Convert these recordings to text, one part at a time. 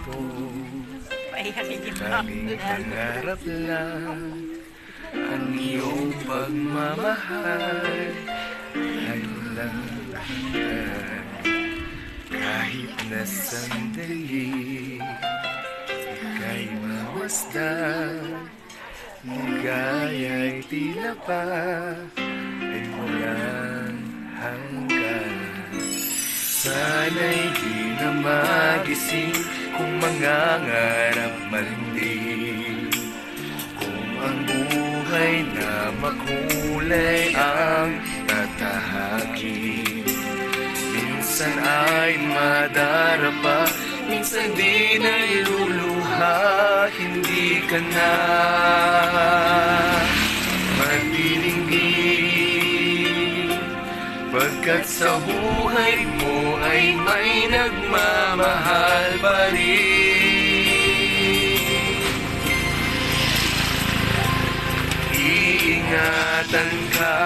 ko. Pahiyakin Tanging pangarap lang ang iyong pagmamahal. Ngayon lang hanggan kahit na sandali ika'y mamasdan. Ligaya'y tila pa ay walang hanggan. Sana'y di na magising kung mangangarap man din. Kung ang buhay na makulay ang tatahakin. Minsan ay madarapa, minsan din ay luluha. Hindi ka na magdiringgin, pagkat sa buhay mo ay may nagmamahal pa rin. Iingatan ka,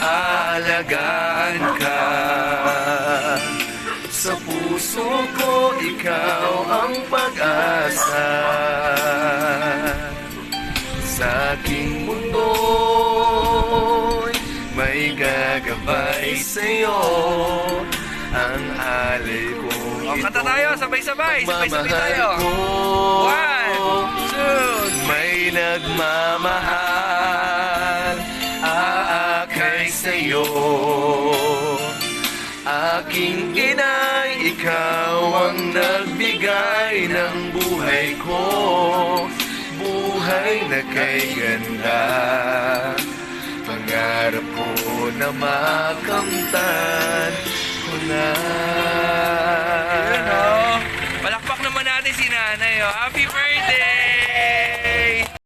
aalagaan ka. Sa puso ko ikaw ang pag-asa. Sa aking mundo'y may gagabay sa'yo. Ang alay ko ito, kanta tayo, sabay-sabay tayo. ko. 1, 2, may nagmamahal, aakay sa'yo. Aking inay, ikaw ang nagbigay ng buhay ko. Buhay na kay ganda, pangarap ko na makamtan ko na. Palakpak naman natin si nanay. Happy birthday!